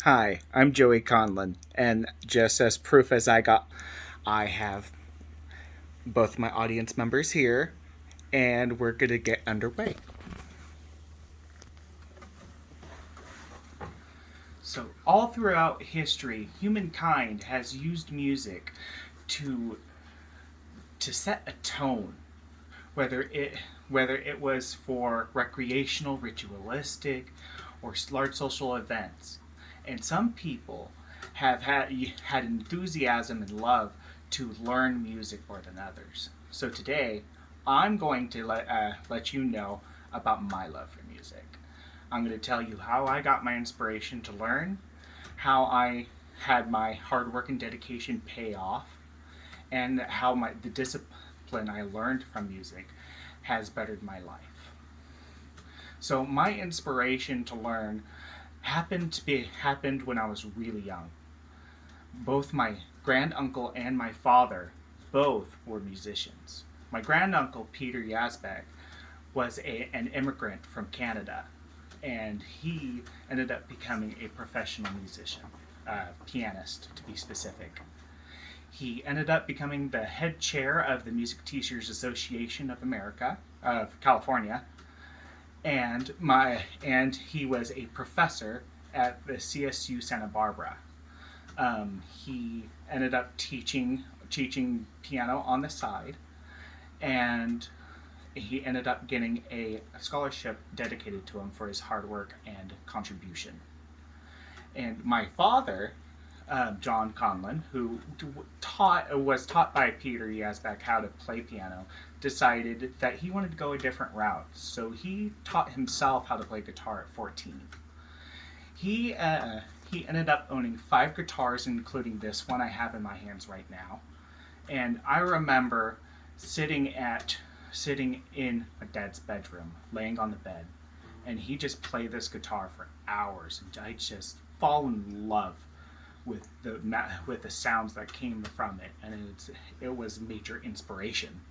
Hi, I'm Joey Conlon, and just as proof as I have both my audience members here, and we're gonna get underway. So, all throughout history, humankind has used music to set a tone, whether it whether it was for recreational, ritualistic, or large social events. And some people have had enthusiasm and love to learn music more than others. So today, I'm going to let you know about my love for music. I'm going to tell you how I got my inspiration to learn, how I had my hard work and dedication pay off, and how the discipline I learned from music has bettered my life. So my inspiration to learn happened when I was really young. Both my granduncle and my father both were musicians. My granduncle Peter Yazbek was an immigrant from Canada, and he ended up becoming a professional musician, pianist to be specific. He ended up becoming the head chair of the Music Teachers Association of America, of California, and he was a professor at the CSU Santa Barbara. He ended up teaching piano on the side, and he ended up getting a scholarship dedicated to him for his hard work and contribution. And my father, John Conlon, who was taught by Peter Yazbek how to play piano, decided that he wanted to go a different route. So he taught himself how to play guitar at 14. He ended up owning 5 guitars, including this one I have in my hands right now. And I remember sitting in my dad's bedroom, laying on the bed, and he just played this guitar for hours, and I just fall in love with the sounds that came from it, and it was major inspiration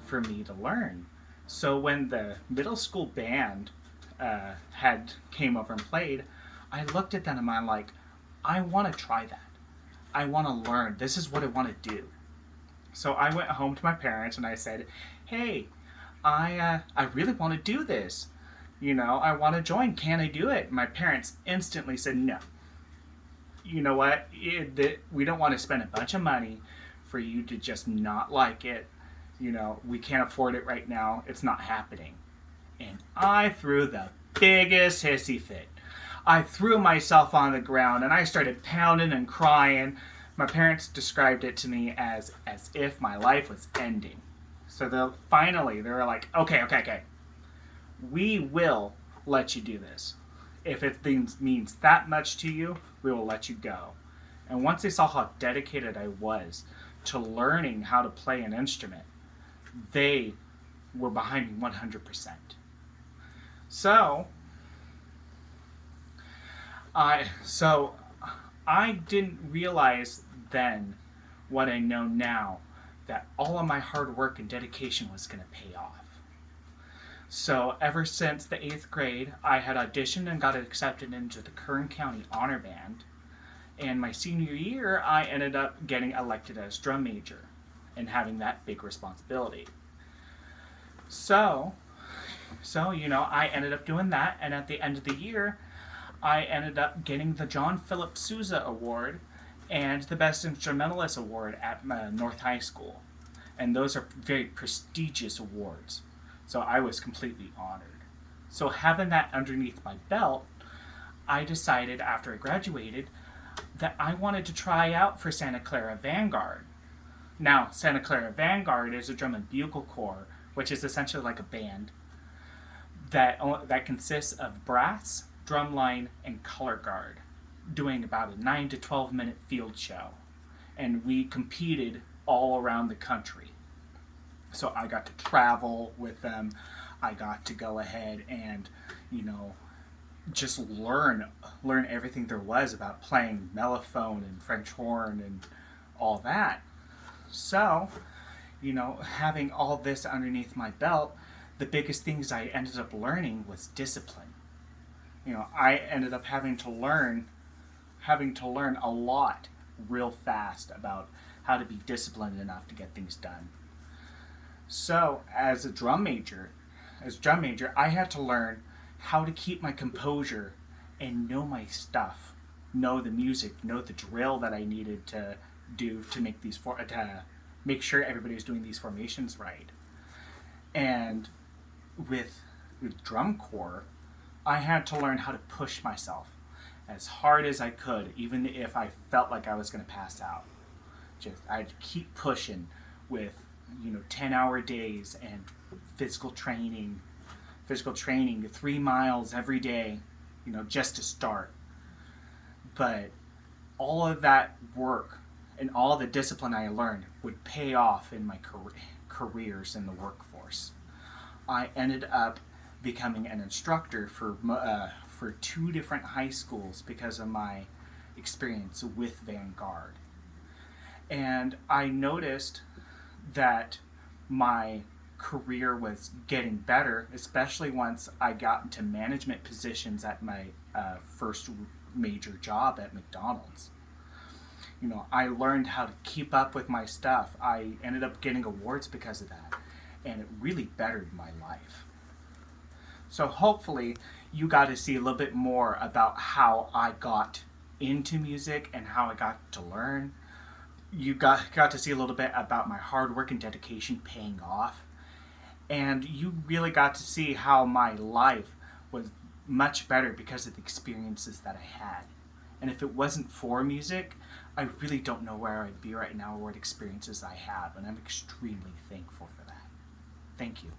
for me to learn. So when the middle school band had came over and played, I looked at them and I'm like, I want to try that. I want to learn. This is what I want to do. So I went home to my parents and I said, "Hey, I really want to do this. I want to join. Can I do it?" My parents instantly said, "No. You know what? We don't want to spend a bunch of money for you to just not like it. We can't afford it right now. It's not happening." And I threw the biggest hissy fit. I threw myself on the ground and I started pounding and crying. My parents described it to me as if my life was ending. So they were like, okay. We will let you do this. If it means that much to you, we will let you go. And once they saw how dedicated I was to learning how to play an instrument, they were behind me 100%. So I didn't realize then what I know now, that all of my hard work and dedication was going to pay off. So ever since the 8th grade, I had auditioned and got accepted into the Kern County Honor Band. And my senior year, I ended up getting elected as drum major and having that big responsibility. So I ended up doing that, and at the end of the year, I ended up getting the John Philip Sousa Award and the Best Instrumentalist Award at North High School. And those are very prestigious awards. So I was completely honored. So having that underneath my belt, I decided after I graduated that I wanted to try out for Santa Clara Vanguard. Now, Santa Clara Vanguard is a drum and bugle corps, which is essentially like a band that consists of brass, drumline, and color guard, doing about a 9 to 12 minute field show. And we competed all around the country. So I got to travel with them. I got to go ahead and, just learn everything there was about playing mellophone and French horn and all that. So, having all this underneath my belt, the biggest things I ended up learning was discipline. I ended up having to learn having to learn a lot real fast about how to be disciplined enough to get things done. So, as drum major, I had to learn how to keep my composure and know my stuff, know the music, know the drill that I needed to do to make to make sure everybody was doing these formations right. And with drum corps, I had to learn how to push myself as hard as I could, even if I felt like I was going to pass out. I'd keep pushing with 10-hour days and physical training 3 miles every day, just to start. But all of that work and all the discipline I learned would pay off in my careers in the workforce. I ended up becoming an instructor for 2 different high schools because of my experience with Vanguard. And I noticed that my career was getting better, especially once I got into management positions at my first major job at McDonald's. I learned how to keep up with my stuff. I ended up getting awards because of that, and it really bettered my life. So hopefully you got to see a little bit more about how I got into music and how I got to learn. You got to see a little bit about my hard work and dedication paying off. And you really got to see how my life was much better because of the experiences that I had. And if it wasn't for music, I really don't know where I'd be right now or what experiences I have. And I'm extremely thankful for that. Thank you.